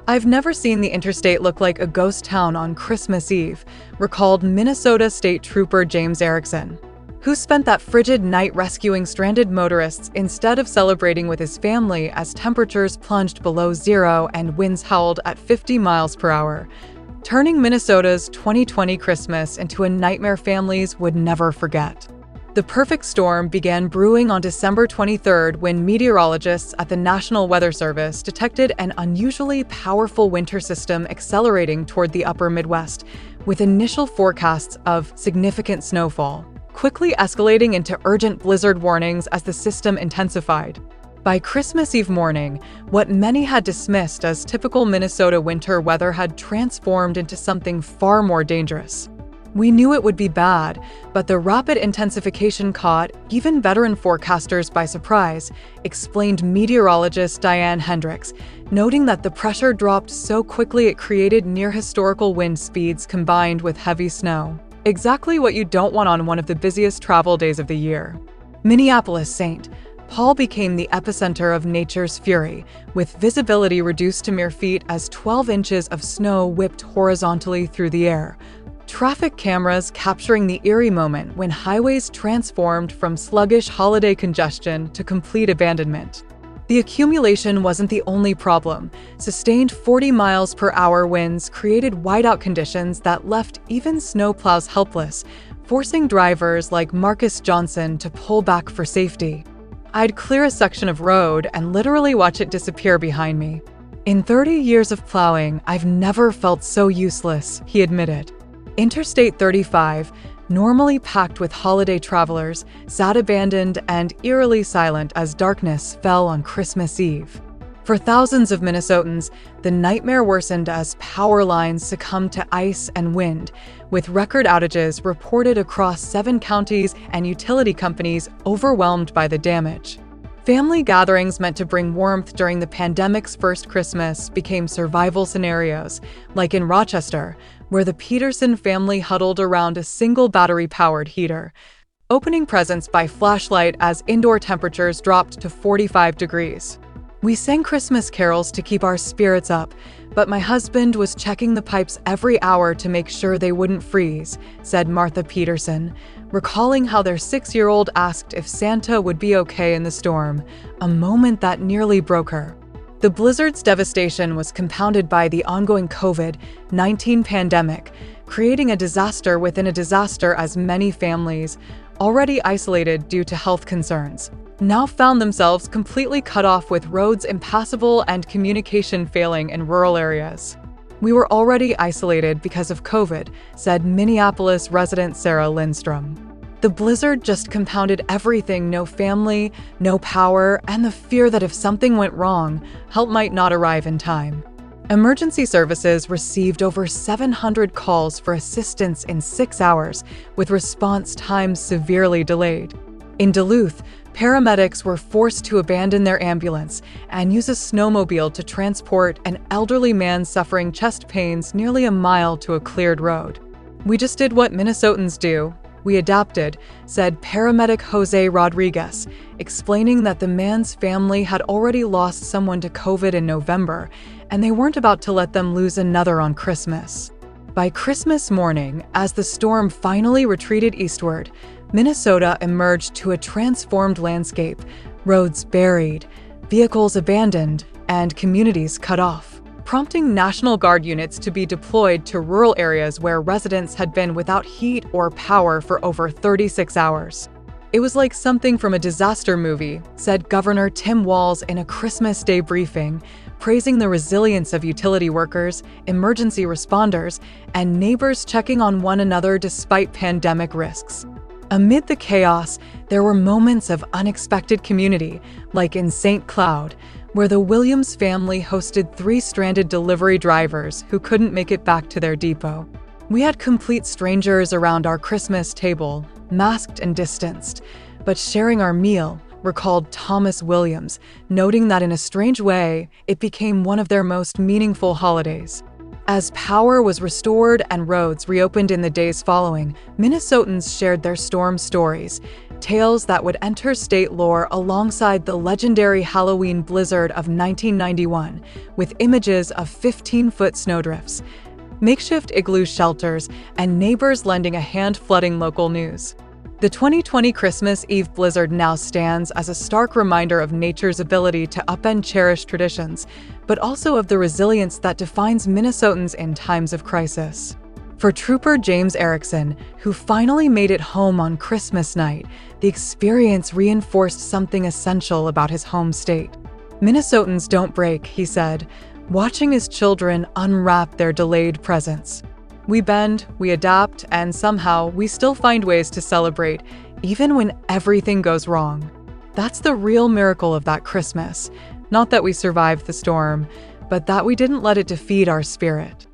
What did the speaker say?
"I've never seen the interstate look like a ghost town on Christmas Eve," recalled Minnesota State Trooper James Erickson, who spent that frigid night rescuing stranded motorists instead of celebrating with his family as temperatures plunged below zero and winds howled at 50 miles per hour, turning Minnesota's 2020 Christmas into a nightmare families would never forget. The perfect storm began brewing on December 23rd when meteorologists at the National Weather Service detected an unusually powerful winter system accelerating toward the upper Midwest, with initial forecasts of significant snowfall, quickly escalating into urgent blizzard warnings as the system intensified. By Christmas Eve morning, what many had dismissed as typical Minnesota winter weather had transformed into something far more dangerous. "We knew it would be bad, but the rapid intensification caught even veteran forecasters by surprise," explained meteorologist Diane Hendricks, noting that the pressure dropped so quickly it created near-historical wind speeds combined with heavy snow. Exactly what you don't want on one of the busiest travel days of the year. Minneapolis-St. Paul became the epicenter of nature's fury, with visibility reduced to mere feet as 12 inches of snow whipped horizontally through the air, traffic cameras capturing the eerie moment when highways transformed from sluggish holiday congestion to complete abandonment. The accumulation wasn't the only problem. Sustained 40 miles per hour winds created whiteout conditions that left even snowplows helpless, forcing drivers like Marcus Johnson to pull back for safety. "I'd clear a section of road and literally watch it disappear behind me. In 30 years of plowing, I've never felt so useless," he admitted. Interstate 35, normally packed with holiday travelers, sat abandoned and eerily silent as darkness fell on Christmas Eve. For thousands of Minnesotans, the nightmare worsened as power lines succumbed to ice and wind, with record outages reported across 7 counties and utility companies overwhelmed by the damage. Family gatherings meant to bring warmth during the pandemic's first Christmas became survival scenarios, like in Rochester, where the Peterson family huddled around a single battery-powered heater, opening presents by flashlight as indoor temperatures dropped to 45 degrees. "We sang Christmas carols to keep our spirits up, but my husband was checking the pipes every hour to make sure they wouldn't freeze," said Martha Peterson, recalling how their 6-year-old asked if Santa would be okay in the storm, a moment that nearly broke her. The blizzard's devastation was compounded by the ongoing COVID-19 pandemic, creating a disaster within a disaster as many families, already isolated due to health concerns, now found themselves completely cut off with roads impassable and communication failing in rural areas. "We were already isolated because of COVID," said Minneapolis resident Sarah Lindstrom. "The blizzard just compounded everything: no family, no power, and the fear that if something went wrong, help might not arrive in time." Emergency services received over 700 calls for assistance in 6 hours, with response times severely delayed. In Duluth, paramedics were forced to abandon their ambulance and use a snowmobile to transport an elderly man suffering chest pains nearly a mile to a cleared road. "We just did what Minnesotans do. We adapted," said paramedic Jose Rodriguez, explaining that the man's family had already lost someone to COVID in November, and they weren't about to let them lose another on Christmas. By Christmas morning, as the storm finally retreated eastward, Minnesota emerged to a transformed landscape: roads buried, vehicles abandoned, and communities cut off, prompting National Guard units to be deployed to rural areas where residents had been without heat or power for over 36 hours. "It was like something from a disaster movie," said Governor Tim Walz in a Christmas Day briefing, praising the resilience of utility workers, emergency responders, and neighbors checking on one another despite pandemic risks. Amid the chaos, there were moments of unexpected community, like in St. Cloud, where the Williams family hosted 3 stranded delivery drivers who couldn't make it back to their depot. "We had complete strangers around our Christmas table, masked and distanced, but sharing our meal," recalled Thomas Williams, noting that in a strange way, it became one of their most meaningful holidays. As power was restored and roads reopened in the days following, Minnesotans shared their storm stories, tales that would enter state lore alongside the legendary Halloween blizzard of 1991, with images of 15-foot snowdrifts, makeshift igloo shelters, and neighbors lending a hand flooding local news. The 2020 Christmas Eve blizzard now stands as a stark reminder of nature's ability to upend cherished traditions, but also of the resilience that defines Minnesotans in times of crisis. For Trooper James Erickson, who finally made it home on Christmas night, the experience reinforced something essential about his home state. "Minnesotans don't break," he said, watching his children unwrap their delayed presents. "We bend, we adapt, and somehow we still find ways to celebrate, even when everything goes wrong." That's the real miracle of that Christmas. Not that we survived the storm, but that we didn't let it defeat our spirit.